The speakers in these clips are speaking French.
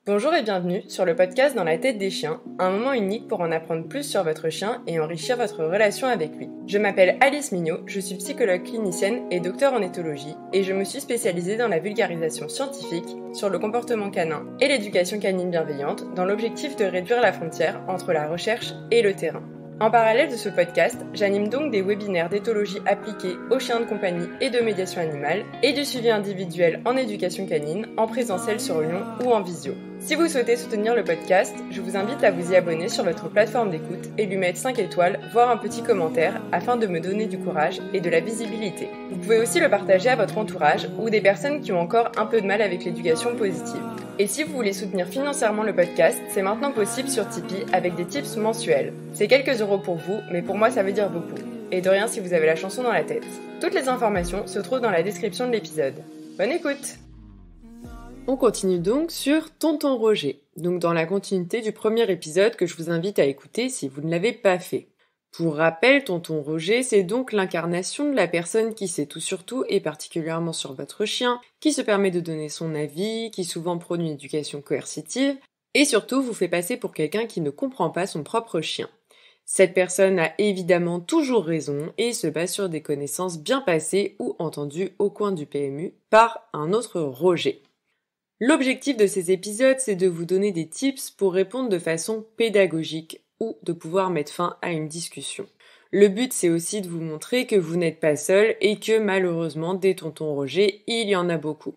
Bonjour et bienvenue sur le podcast Dans la tête des chiens, un moment unique pour en apprendre plus sur votre chien et enrichir votre relation avec lui. Je m'appelle Alice Mignot, je suis psychologue clinicienne et docteur en éthologie et je me suis spécialisée dans la vulgarisation scientifique sur le comportement canin et l'éducation canine bienveillante dans l'objectif de réduire la frontière entre la recherche et le terrain. En parallèle de ce podcast, j'anime donc des webinaires d'éthologie appliquée aux chiens de compagnie et de médiation animale et du suivi individuel en éducation canine, en présentiel sur Lyon ou en visio. Si vous souhaitez soutenir le podcast, je vous invite à vous y abonner sur votre plateforme d'écoute et lui mettre 5 étoiles, voire un petit commentaire, afin de me donner du courage et de la visibilité. Vous pouvez aussi le partager à votre entourage ou des personnes qui ont encore un peu de mal avec l'éducation positive. Et si vous voulez soutenir financièrement le podcast, c'est maintenant possible sur Tipeee avec des tips mensuels. C'est quelques euros pour vous, mais pour moi ça veut dire beaucoup. Et de rien si vous avez la chanson dans la tête. Toutes les informations se trouvent dans la description de l'épisode. Bonne écoute! On continue donc sur Tonton Roger, donc dans la continuité du premier épisode que je vous invite à écouter si vous ne l'avez pas fait. Pour rappel, Tonton Roger, c'est donc l'incarnation de la personne qui sait tout sur tout, et particulièrement sur votre chien, qui se permet de donner son avis, qui souvent prône une éducation coercitive, et surtout vous fait passer pour quelqu'un qui ne comprend pas son propre chien. Cette personne a évidemment toujours raison et se base sur des connaissances bien passées ou entendues au coin du PMU par un autre Roger. L'objectif de ces épisodes, c'est de vous donner des tips pour répondre de façon pédagogique ou de pouvoir mettre fin à une discussion. Le but, c'est aussi de vous montrer que vous n'êtes pas seul et que malheureusement, des tontons Roger, il y en a beaucoup.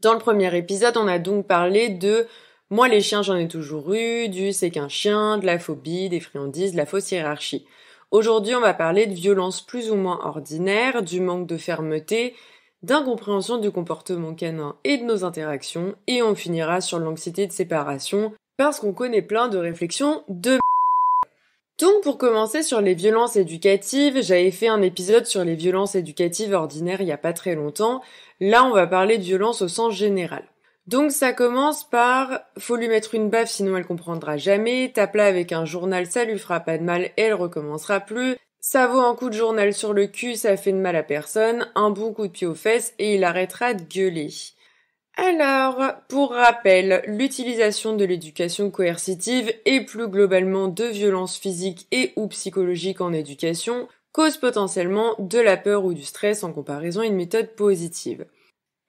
Dans le premier épisode, on a donc parlé de « moi les chiens j'en ai toujours eu », du « c'est qu'un chien », de la phobie, des friandises, de la fausse hiérarchie. Aujourd'hui, on va parler de violences plus ou moins ordinaires, du manque de fermeté, d'incompréhension du comportement canin et de nos interactions, et on finira sur l'anxiété de séparation, parce qu'on connaît plein de réflexions de Donc pour commencer sur les violences éducatives, j'avais fait un épisode sur les violences éducatives ordinaires il y a pas très longtemps, là on va parler de violences au sens général. Donc ça commence par « faut lui mettre une baffe sinon elle comprendra jamais », « tape-la avec un journal ça lui fera pas de mal et elle recommencera plus », ça vaut un coup de journal sur le cul, ça fait de mal à personne, un bon coup de pied aux fesses et il arrêtera de gueuler. Alors, pour rappel, l'utilisation de l'éducation coercitive et plus globalement de violences physiques et ou psychologiques en éducation cause potentiellement de la peur ou du stress en comparaison à une méthode positive.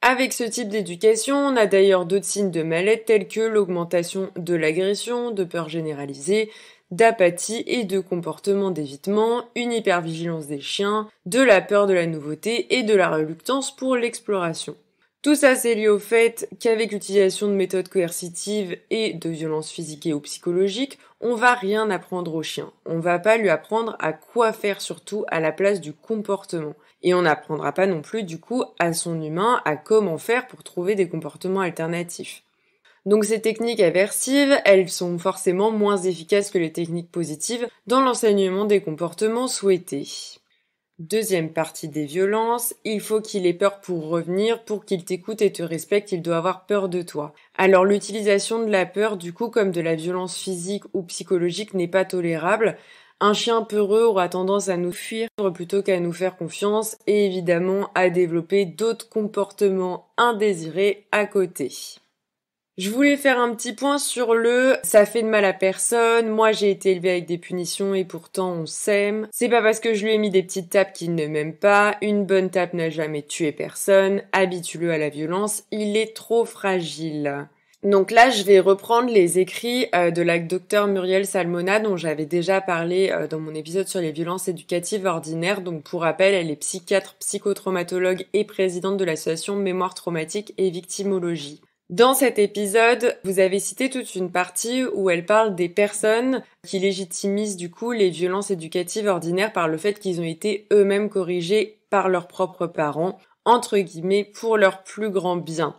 Avec ce type d'éducation, on a d'ailleurs d'autres signes de mal-être tels que l'augmentation de l'agression, de peur généralisée, d'apathie et de comportement d'évitement, une hypervigilance des chiens, de la peur de la nouveauté et de la reluctance pour l'exploration. Tout ça c'est lié au fait qu'avec l'utilisation de méthodes coercitives et de violences physiques et ou psychologiques, on va rien apprendre au chien. On va pas lui apprendre à quoi faire surtout à la place du comportement. Et on n'apprendra pas non plus du coup à son humain à comment faire pour trouver des comportements alternatifs. Donc ces techniques aversives, elles sont forcément moins efficaces que les techniques positives dans l'enseignement des comportements souhaités. Deuxième partie des violences, il faut qu'il ait peur pour revenir, pour qu'il t'écoute et te respecte, il doit avoir peur de toi. Alors l'utilisation de la peur, du coup, comme de la violence physique ou psychologique n'est pas tolérable. Un chien peureux aura tendance à nous fuir plutôt qu'à nous faire confiance et évidemment à développer d'autres comportements indésirés à côté. Je voulais faire un petit point sur le « ça fait de mal à personne », « moi j'ai été élevé avec des punitions et pourtant on s'aime », « c'est pas parce que je lui ai mis des petites tapes qu'il ne m'aime pas », « une bonne tape n'a jamais tué personne », « habitue-le à la violence, il est trop fragile ». Donc là, je vais reprendre les écrits de la docteure Muriel Salmona dont j'avais déjà parlé dans mon épisode sur les violences éducatives ordinaires. Donc pour rappel, elle est psychiatre, psychotraumatologue et présidente de l'association Mémoire traumatique et victimologie. Dans cet épisode, vous avez cité toute une partie où elle parle des personnes qui légitimisent du coup les violences éducatives ordinaires par le fait qu'ils ont été eux-mêmes corrigés par leurs propres parents, entre guillemets, pour leur plus grand bien.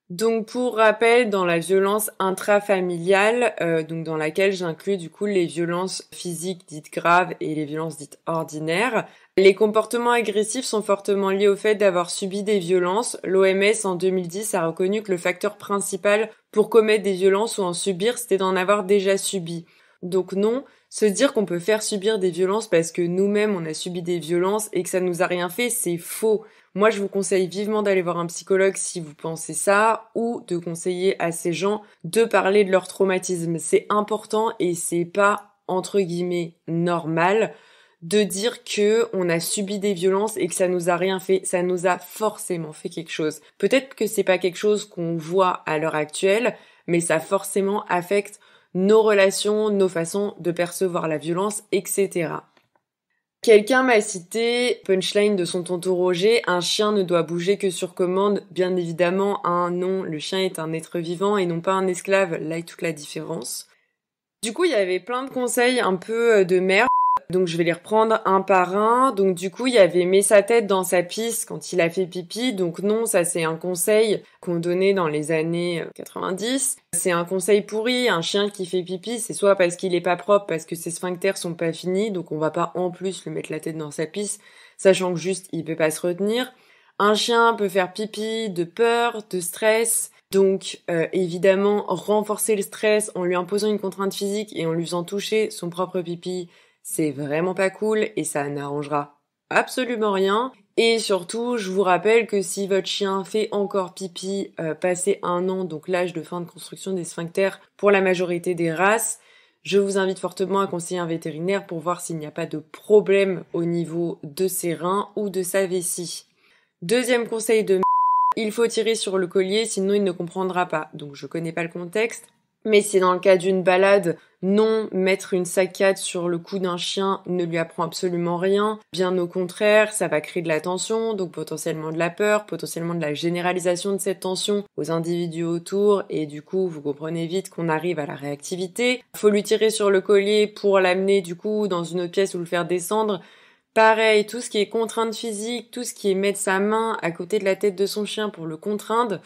Donc pour rappel, dans la violence intrafamiliale, donc dans laquelle j'inclus du coup les violences physiques dites graves et les violences dites ordinaires, les comportements agressifs sont fortement liés au fait d'avoir subi des violences. L'OMS en 2010 a reconnu que le facteur principal pour commettre des violences ou en subir, c'était d'en avoir déjà subi. Donc non, se dire qu'on peut faire subir des violences parce que nous-mêmes on a subi des violences et que ça nous a rien fait, c'est faux. Moi, je vous conseille vivement d'aller voir un psychologue si vous pensez ça, ou de conseiller à ces gens de parler de leur traumatisme. C'est important et c'est pas, entre guillemets, normal de dire que on a subi des violences et que ça nous a rien fait. Ça nous a forcément fait quelque chose. Peut-être que c'est pas quelque chose qu'on voit à l'heure actuelle, mais ça forcément affecte nos relations, nos façons de percevoir la violence, etc. Quelqu'un m'a cité, punchline de son tonton Roger, un chien ne doit bouger que sur commande. Bien évidemment, non, le chien est un être vivant et non pas un esclave, là est toute la différence. Du coup, il y avait plein de conseils un peu de merde. Donc je vais les reprendre un par un. Donc du coup, il y avait mis sa tête dans sa pisse quand il a fait pipi. Donc non, ça c'est un conseil qu'on donnait dans les années 90. C'est un conseil pourri. Un chien qui fait pipi, c'est soit parce qu'il est pas propre, parce que ses sphincters sont pas finis, donc on va pas en plus lui mettre la tête dans sa pisse, sachant que juste il peut pas se retenir. Un chien peut faire pipi de peur, de stress. Donc évidemment, renforcer le stress en lui imposant une contrainte physique et en lui faisant toucher son propre pipi, c'est vraiment pas cool et ça n'arrangera absolument rien. Et surtout, je vous rappelle que si votre chien fait encore pipi passé 1 an, donc l'âge de fin de construction des sphincters pour la majorité des races, je vous invite fortement à conseiller un vétérinaire pour voir s'il n'y a pas de problème au niveau de ses reins ou de sa vessie. Deuxième conseil de il faut tirer sur le collier, sinon il ne comprendra pas. Donc je connais pas le contexte, mais si dans le cas d'une balade, non, mettre une saccade sur le cou d'un chien ne lui apprend absolument rien. Bien au contraire, ça va créer de la tension, donc potentiellement de la peur, potentiellement de la généralisation de cette tension aux individus autour, et du coup, vous comprenez vite qu'on arrive à la réactivité. Faut lui tirer sur le collier pour l'amener du coup dans une autre pièce ou le faire descendre. Pareil, tout ce qui est contrainte physique, tout ce qui est mettre sa main à côté de la tête de son chien pour le contraindre,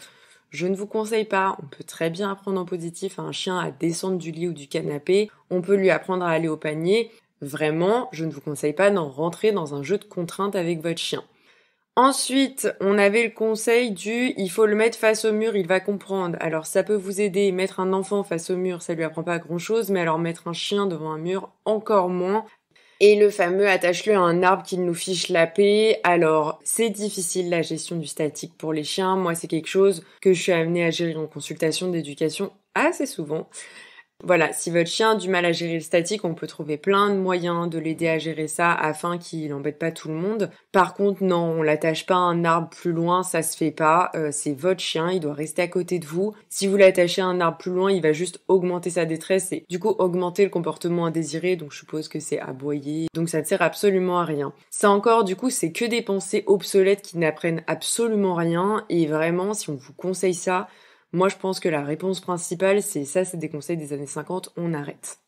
je ne vous conseille pas. On peut très bien apprendre en positif à un chien à descendre du lit ou du canapé. On peut lui apprendre à aller au panier. Vraiment, je ne vous conseille pas d'en rentrer dans un jeu de contrainte avec votre chien. Ensuite, on avait le conseil du « il faut le mettre face au mur, il va comprendre ». Alors ça peut vous aider, mettre un enfant face au mur, ça lui apprend pas grand chose, mais alors mettre un chien devant un mur, encore moins. Et le fameux attache-le à un arbre qui nous fiche la paix. Alors, c'est difficile la gestion du statique pour les chiens. Moi, c'est quelque chose que je suis amenée à gérer en consultation d'éducation assez souvent. Voilà, si votre chien a du mal à gérer le statique, on peut trouver plein de moyens de l'aider à gérer ça afin qu'il n'embête pas tout le monde. Par contre, non, on l'attache pas à un arbre plus loin, ça se fait pas. C'est votre chien, il doit rester à côté de vous. Si vous l'attachez à un arbre plus loin, il va juste augmenter sa détresse et du coup augmenter le comportement indésiré, donc je suppose que c'est aboyer. Donc ça ne sert absolument à rien. Ça encore, du coup, c'est que des pensées obsolètes qui n'apprennent absolument rien et vraiment, si on vous conseille ça, moi, je pense que la réponse principale, c'est des conseils des années 50, on arrête.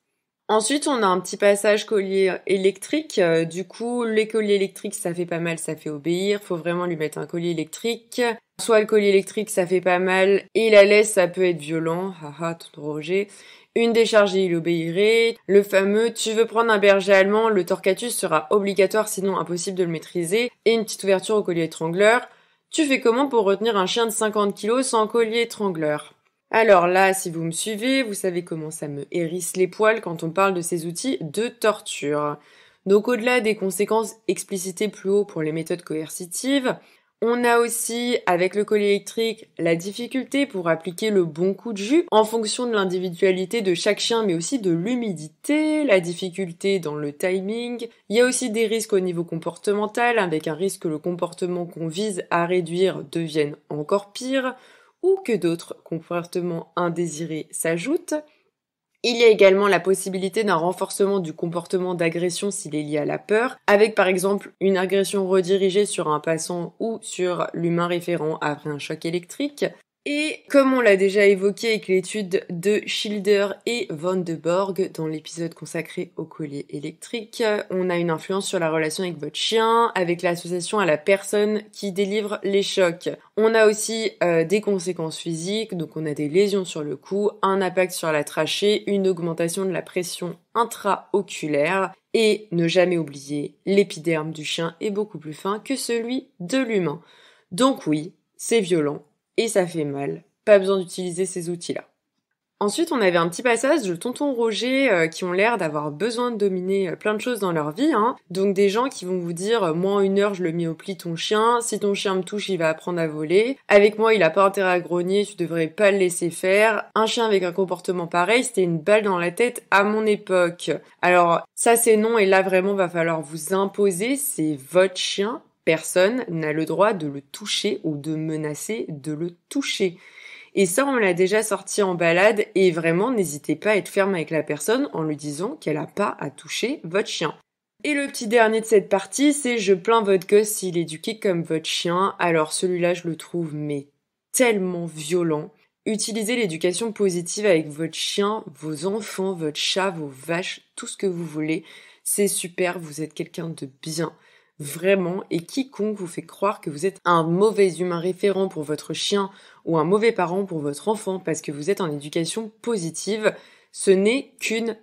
Ensuite, on a un petit passage collier électrique. Du coup, les colliers électriques, ça fait pas mal, ça fait obéir. Faut vraiment lui mettre un collier électrique. Soit le collier électrique, ça fait pas mal, et la laisse, ça peut être violent. Haha, tonton Roger. Une décharge et il obéirait. Le fameux « tu veux prendre un berger allemand, le torquatus sera obligatoire, sinon impossible de le maîtriser. » Et une petite ouverture au collier étrangleur. Tu fais comment pour retenir un chien de 50 kg sans collier étrangleur ? Alors là, si vous me suivez, vous savez comment ça me hérisse les poils quand on parle de ces outils de torture. Donc au-delà des conséquences explicitées plus haut pour les méthodes coercitives, on a aussi, avec le collier électrique, la difficulté pour appliquer le bon coup de jus en fonction de l'individualité de chaque chien, mais aussi de l'humidité, la difficulté dans le timing. Il y a aussi des risques au niveau comportemental, avec un risque que le comportement qu'on vise à réduire devienne encore pire, ou que d'autres comportements indésirés s'ajoutent. Il y a également la possibilité d'un renforcement du comportement d'agression s'il est lié à la peur, avec par exemple une agression redirigée sur un passant ou sur l'humain référent après un choc électrique. Et comme on l'a déjà évoqué avec l'étude de Schilder et Van de Borg dans l'épisode consacré au collier électrique, on a une influence sur la relation avec votre chien, avec l'association à la personne qui délivre les chocs. On a aussi des conséquences physiques, donc on a des lésions sur le cou, un impact sur la trachée, une augmentation de la pression intra-oculaire, et ne jamais oublier, l'épiderme du chien est beaucoup plus fin que celui de l'humain. Donc oui, c'est violent. Et ça fait mal. Pas besoin d'utiliser ces outils-là. Ensuite, on avait un petit passage de tonton Roger qui ont l'air d'avoir besoin de dominer plein de choses dans leur vie. Donc des gens qui vont vous dire moi en 1 heure je le mets au pli ton chien, si ton chien me touche il va apprendre à voler, avec moi il a pas intérêt à grogner, tu devrais pas le laisser faire. Un chien avec un comportement pareil, c'était une balle dans la tête à mon époque. Alors ça c'est non et là vraiment va falloir vous imposer, c'est votre chien. Personne n'a le droit de le toucher ou de menacer de le toucher. Et ça, on l'a déjà sorti en balade et vraiment, n'hésitez pas à être ferme avec la personne en lui disant qu'elle a pas à toucher votre chien. Et le petit dernier de cette partie, c'est je plains votre gosse s'il est éduqué comme votre chien. Alors celui-là, je le trouve mais tellement violent. Utilisez l'éducation positive avec votre chien, vos enfants, votre chat, vos vaches, tout ce que vous voulez. C'est super, vous êtes quelqu'un de bien. Vraiment, et quiconque vous fait croire que vous êtes un mauvais humain référent pour votre chien ou un mauvais parent pour votre enfant parce que vous êtes en éducation positive, ce n'est qu'une...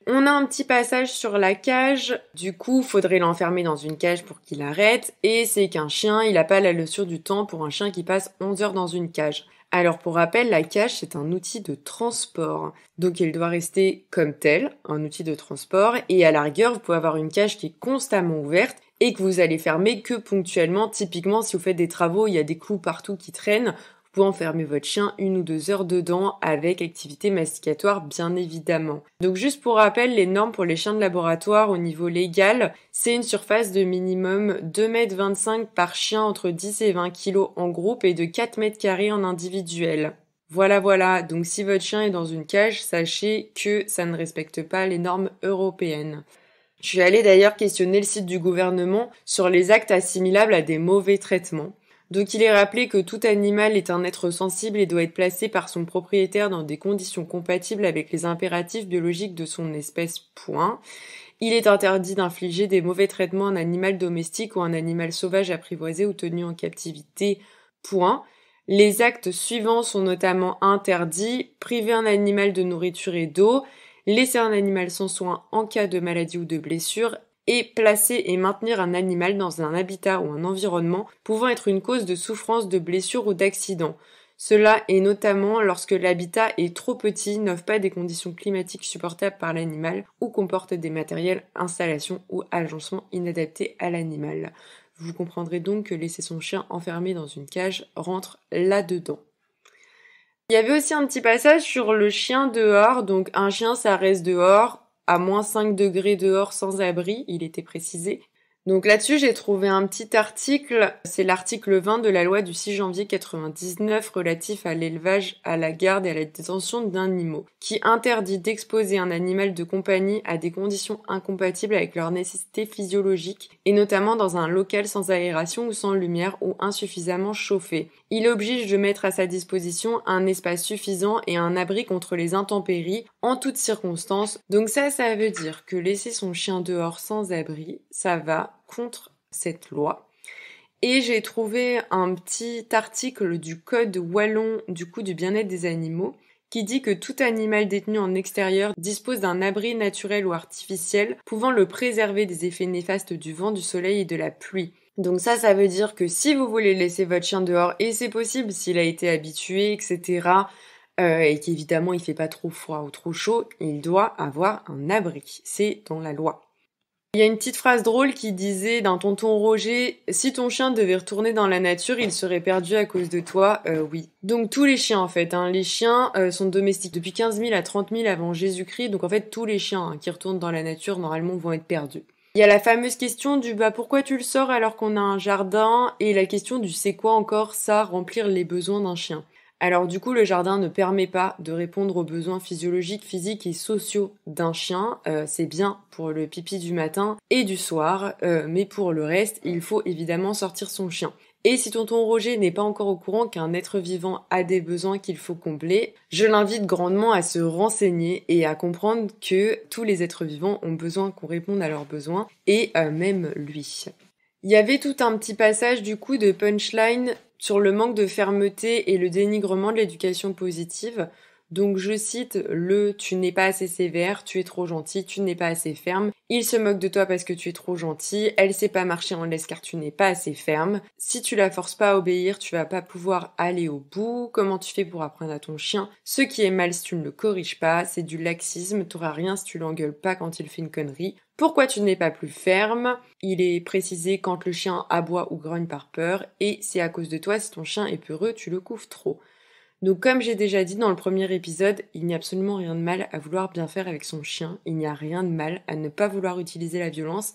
On a un petit passage sur la cage, du coup, faudrait l'enfermer dans une cage pour qu'il arrête, et c'est qu'un chien, il a pas la notion du temps pour un chien qui passe 11 heures dans une cage. Alors pour rappel, la cage c'est un outil de transport, donc il doit rester comme tel, un outil de transport, et à la rigueur vous pouvez avoir une cage qui est constamment ouverte et que vous allez fermer que ponctuellement, typiquement si vous faites des travaux, il y a des clous partout qui traînent, vous pouvez enfermer votre chien 1 ou 2 heures dedans avec activité masticatoire bien évidemment. Donc juste pour rappel, les normes pour les chiens de laboratoire au niveau légal, c'est une surface de minimum 2,25 m par chien entre 10 et 20 kg en groupe et de 4 m² en individuel. Voilà, donc si votre chien est dans une cage, sachez que ça ne respecte pas les normes européennes. Je suis allée d'ailleurs questionner le site du gouvernement sur les actes assimilables à des mauvais traitements. Donc il est rappelé que tout animal est un être sensible et doit être placé par son propriétaire dans des conditions compatibles avec les impératifs biologiques de son espèce, point. Il est interdit d'infliger des mauvais traitements à un animal domestique ou à un animal sauvage apprivoisé ou tenu en captivité, point. Les actes suivants sont notamment interdits: priver un animal de nourriture et d'eau, laisser un animal sans soin en cas de maladie ou de blessure, et placer et maintenir un animal dans un habitat ou un environnement pouvant être une cause de souffrance, de blessure ou d'accident. Cela est notamment lorsque l'habitat est trop petit, n'offre pas des conditions climatiques supportables par l'animal ou comporte des matériels, installations ou agencements inadaptés à l'animal. Vous comprendrez donc que laisser son chien enfermé dans une cage rentre là-dedans. Il y avait aussi un petit passage sur le chien dehors, donc un chien ça reste dehors, à moins 5 degrés dehors sans abri, il était précisé. Donc là-dessus, j'ai trouvé un petit article, c'est l'article 20 de la loi du 6 janvier 99 relatif à l'élevage, à la garde et à la détention d'animaux, qui interdit d'exposer un animal de compagnie à des conditions incompatibles avec leurs nécessités physiologiques, et notamment dans un local sans aération ou sans lumière ou insuffisamment chauffé. Il oblige de mettre à sa disposition un espace suffisant et un abri contre les intempéries en toutes circonstances. Donc ça veut dire que laisser son chien dehors sans abri, ça va contre cette loi. Et j'ai trouvé un petit article du code wallon du bien-être des animaux qui dit que tout animal détenu en extérieur dispose d'un abri naturel ou artificiel pouvant le préserver des effets néfastes du vent, du soleil et de la pluie. Donc ça veut dire que si vous voulez laisser votre chien dehors, et c'est possible s'il a été habitué, etc., et qu'évidemment il fait pas trop froid ou trop chaud, il doit avoir un abri. C'est dans la loi. Il y a une petite phrase drôle qui disait d'un tonton Roger: si ton chien devait retourner dans la nature, il serait perdu à cause de toi. Oui. Donc tous les chiens en fait, les chiens sont domestiques depuis 15 000 à 30 000 avant Jésus-Christ, donc en fait tous les chiens qui retournent dans la nature normalement vont être perdus. Il y a la fameuse question du pourquoi tu le sors alors qu'on a un jardin, et la question du c'est quoi encore ça, remplir les besoins d'un chien. Alors du coup, le jardin ne permet pas de répondre aux besoins physiologiques, physiques et sociaux d'un chien. C'est bien pour le pipi du matin et du soir, mais pour le reste, il faut évidemment sortir son chien. Et si tonton Roger n'est pas encore au courant qu'un être vivant a des besoins qu'il faut combler, je l'invite grandement à se renseigner et à comprendre que tous les êtres vivants ont besoin qu'on réponde à leurs besoins, et même lui. Il y avait tout un petit passage du coup de punchline sur le manque de fermeté et le dénigrement de l'éducation positive. Donc je cite le tu n'es pas assez sévère, tu es trop gentil, tu n'es pas assez ferme. Il se moque de toi parce que tu es trop gentil, elle sait pas marcher en laisse car tu n'es pas assez ferme. Si tu la forces pas à obéir, tu vas pas pouvoir aller au bout. Comment tu fais pour apprendre à ton chien ce qui est mal si tu ne le corriges pas? C'est du laxisme, t'auras rien si tu l'engueules pas quand il fait une connerie. Pourquoi tu n'es pas plus ferme? Il est précisé quand le chien aboie ou grogne par peur et c'est à cause de toi si ton chien est peureux, tu le couves trop. Donc comme j'ai déjà dit dans le premier épisode, il n'y a absolument rien de mal à vouloir bien faire avec son chien, il n'y a rien de mal à ne pas vouloir utiliser la violence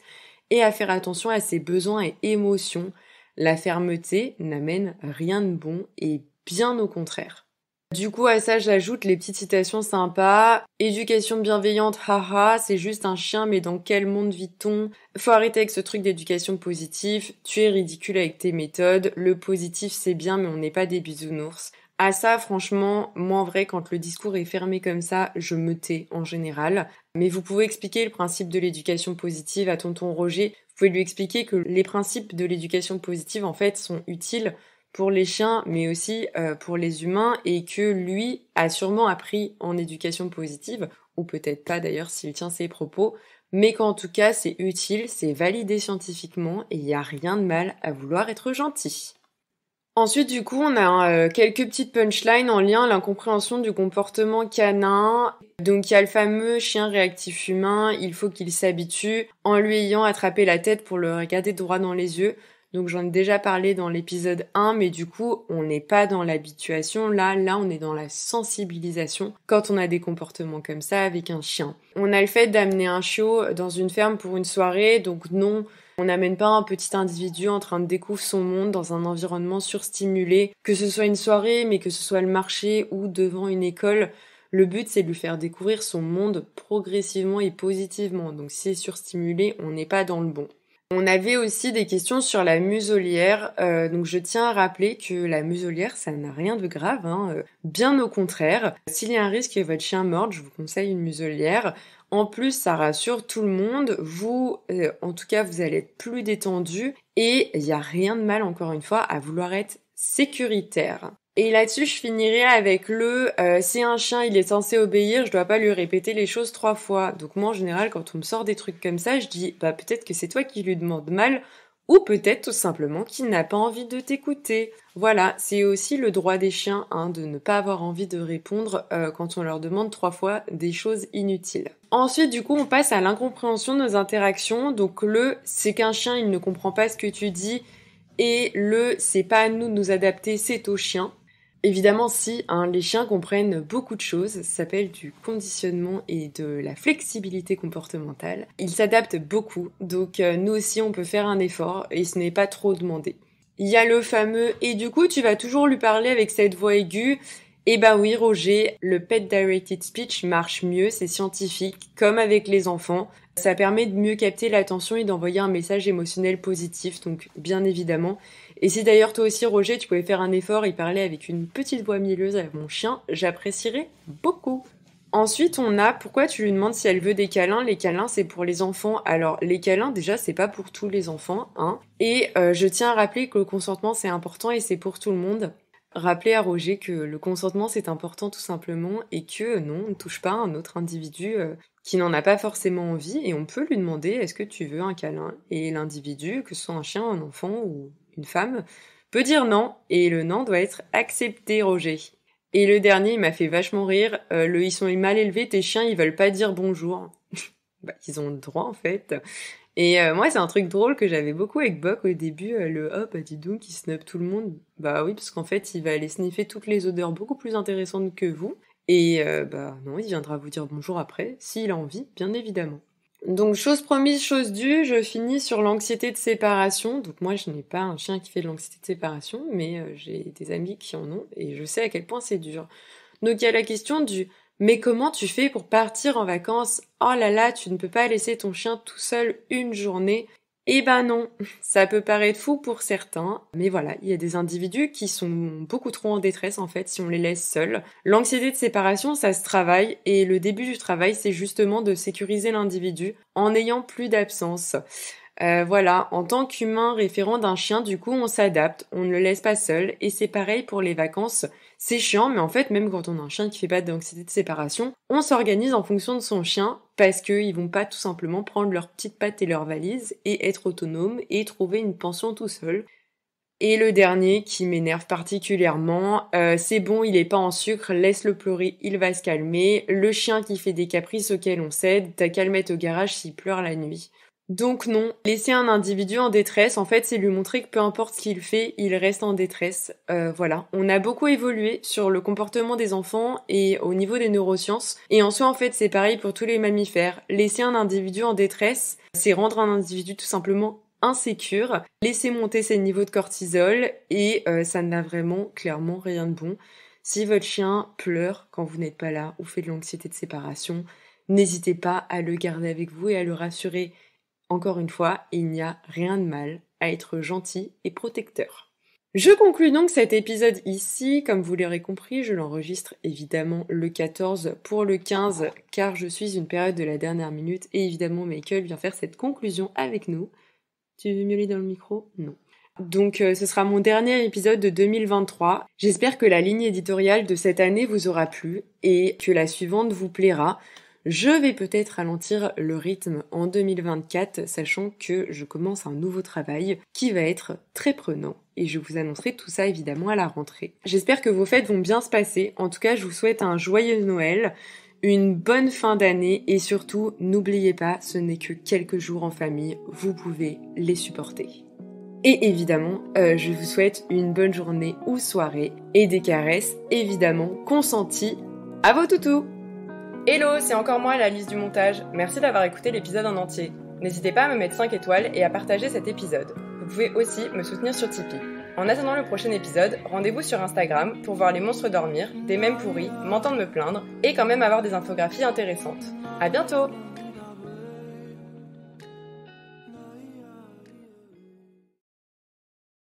et à faire attention à ses besoins et émotions. La fermeté n'amène rien de bon et bien au contraire. Du coup, à ça, j'ajoute les petites citations sympas. Éducation bienveillante, haha, c'est juste un chien, mais dans quel monde vit-on? Faut arrêter avec ce truc d'éducation positive. Tu es ridicule avec tes méthodes. Le positif, c'est bien, mais on n'est pas des bisounours. À ça, franchement, moi en vrai, quand le discours est fermé comme ça, je me tais en général. Mais vous pouvez expliquer le principe de l'éducation positive à tonton Roger. Vous pouvez lui expliquer que les principes de l'éducation positive, en fait, sont utiles pour les chiens, mais aussi pour les humains, et que lui a sûrement appris en éducation positive, ou peut-être pas d'ailleurs s'il tient ses propos, mais qu'en tout cas, c'est utile, c'est validé scientifiquement, et il n'y a rien de mal à vouloir être gentil. Ensuite, du coup, on a quelques petites punchlines en lien à l'incompréhension du comportement canin. Donc, il y a le fameux chien réactif humain, il faut qu'il s'habitue en lui ayant attrapé la tête pour le regarder droit dans les yeux. Donc, j'en ai déjà parlé dans l'épisode 1, mais du coup, on n'est pas dans l'habituation. Là, on est dans la sensibilisation quand on a des comportements comme ça avec un chien. On a le fait d'amener un chiot dans une ferme pour une soirée, donc non, on n'amène pas un petit individu en train de découvrir son monde dans un environnement surstimulé, que ce soit une soirée, mais que ce soit le marché ou devant une école. Le but, c'est de lui faire découvrir son monde progressivement et positivement. Donc si c'est surstimulé, on n'est pas dans le bon. On avait aussi des questions sur la muselière, donc je tiens à rappeler que la muselière, ça n'a rien de grave, bien au contraire. S'il y a un risque que votre chien morde, je vous conseille une muselière. En plus, ça rassure tout le monde, vous, en tout cas, vous allez être plus détendu, et il n'y a rien de mal, encore une fois, à vouloir être sécuritaire. Et là-dessus, je finirai avec si un chien il est censé obéir, je dois pas lui répéter les choses 3 fois. Donc moi en général, quand on me sort des trucs comme ça, je dis peut-être que c'est toi qui lui demandes mal, ou peut-être tout simplement qu'il n'a pas envie de t'écouter. Voilà, c'est aussi le droit des chiens de ne pas avoir envie de répondre quand on leur demande 3 fois des choses inutiles. Ensuite, du coup, on passe à l'incompréhension de nos interactions. Donc c'est qu'un chien il ne comprend pas ce que tu dis, et c'est pas à nous de nous adapter, c'est au chien. Évidemment, si, les chiens comprennent beaucoup de choses, ça s'appelle du conditionnement et de la flexibilité comportementale. Ils s'adaptent beaucoup, donc nous aussi on peut faire un effort et ce n'est pas trop demandé. Il y a le fameux « et du coup tu vas toujours lui parler avec cette voix aiguë ?» Eh ben oui Roger, le Pet Directed Speech marche mieux, c'est scientifique, comme avec les enfants. Ça permet de mieux capter l'attention et d'envoyer un message émotionnel positif, donc bien évidemment. Et si d'ailleurs toi aussi Roger, tu pouvais faire un effort et parler avec une petite voix mielleuse avec mon chien, j'apprécierais beaucoup. Ensuite, on a pourquoi tu lui demandes si elle veut des câlins. Les câlins, c'est pour les enfants. Alors, les câlins, déjà, c'est pas pour tous les enfants, Et je tiens à rappeler que le consentement, c'est important et c'est pour tout le monde. Rappeler à Roger que le consentement c'est important tout simplement et que non, on ne touche pas un autre individu qui n'en a pas forcément envie et on peut lui demander est-ce que tu veux un câlin et l'individu, que ce soit un chien, un enfant ou une femme, peut dire non et le non doit être accepté Roger. Et le dernier il m'a fait vachement rire, ils sont mal élevés, tes chiens ils veulent pas dire bonjour. Ils ont le droit en fait. Et moi, c'est un truc drôle que j'avais beaucoup avec Bock au début, dis donc, il snob tout le monde. Bah oui, parce qu'en fait, il va aller sniffer toutes les odeurs beaucoup plus intéressantes que vous. Et non, il viendra vous dire bonjour après, s'il a envie, bien évidemment. Donc, chose promise, chose due, je finis sur l'anxiété de séparation. Donc moi, je n'ai pas un chien qui fait de l'anxiété de séparation, mais j'ai des amis qui en ont, et je sais à quel point c'est dur. Donc il y a la question du « Mais comment tu fais pour partir en vacances ? Oh là là, tu ne peux pas laisser ton chien tout seul une journée. » Eh ben non, ça peut paraître fou pour certains, mais voilà, il y a des individus qui sont beaucoup trop en détresse en fait si on les laisse seuls. L'anxiété de séparation, ça se travaille, et le début du travail, c'est justement de sécuriser l'individu en n'ayant plus d'absence. Voilà, en tant qu'humain référent d'un chien, du coup, on s'adapte, on ne le laisse pas seul, et c'est pareil pour les vacances. C'est chiant, mais en fait, même quand on a un chien qui fait pas d'anxiété de séparation, on s'organise en fonction de son chien parce qu'ils vont pas tout simplement prendre leurs petites pattes et leurs valises et être autonomes et trouver une pension tout seul. Et le dernier qui m'énerve particulièrement, c'est bon, il est pas en sucre, laisse-le pleurer, il va se calmer. Le chien qui fait des caprices auxquels on cède, t'as qu'à le mettre au garage s'il pleure la nuit. Donc non, laisser un individu en détresse, en fait, c'est lui montrer que peu importe ce qu'il fait, il reste en détresse. Voilà, on a beaucoup évolué sur le comportement des enfants et au niveau des neurosciences. Et en soi, en fait, c'est pareil pour tous les mammifères. Laisser un individu en détresse, c'est rendre un individu tout simplement insécure, laisser monter ses niveaux de cortisol et ça n'a vraiment clairement rien de bon. Si votre chien pleure quand vous n'êtes pas là ou fait de l'anxiété de séparation, n'hésitez pas à le garder avec vous et à le rassurer. Encore une fois, il n'y a rien de mal à être gentil et protecteur. Je conclue donc cet épisode ici. Comme vous l'aurez compris, je l'enregistre évidemment le 14 pour le 15 car je suis une période de la dernière minute et évidemment Michael vient faire cette conclusion avec nous. Tu veux miauler dans le micro? Non. Donc ce sera mon dernier épisode de 2023. J'espère que la ligne éditoriale de cette année vous aura plu et que la suivante vous plaira. Je vais peut-être ralentir le rythme en 2024, sachant que je commence un nouveau travail qui va être très prenant. Et je vous annoncerai tout ça évidemment à la rentrée. J'espère que vos fêtes vont bien se passer. En tout cas, je vous souhaite un joyeux Noël, une bonne fin d'année et surtout, n'oubliez pas, ce n'est que quelques jours en famille, vous pouvez les supporter. Et évidemment, je vous souhaite une bonne journée ou soirée et des caresses évidemment consenties à vos toutous. Hello, c'est encore moi, Alice du montage. Merci d'avoir écouté l'épisode en entier. N'hésitez pas à me mettre 5 étoiles et à partager cet épisode. Vous pouvez aussi me soutenir sur Tipeee. En attendant le prochain épisode, rendez-vous sur Instagram pour voir les monstres dormir, des mèmes pourris, m'entendre me plaindre et quand même avoir des infographies intéressantes. À bientôt!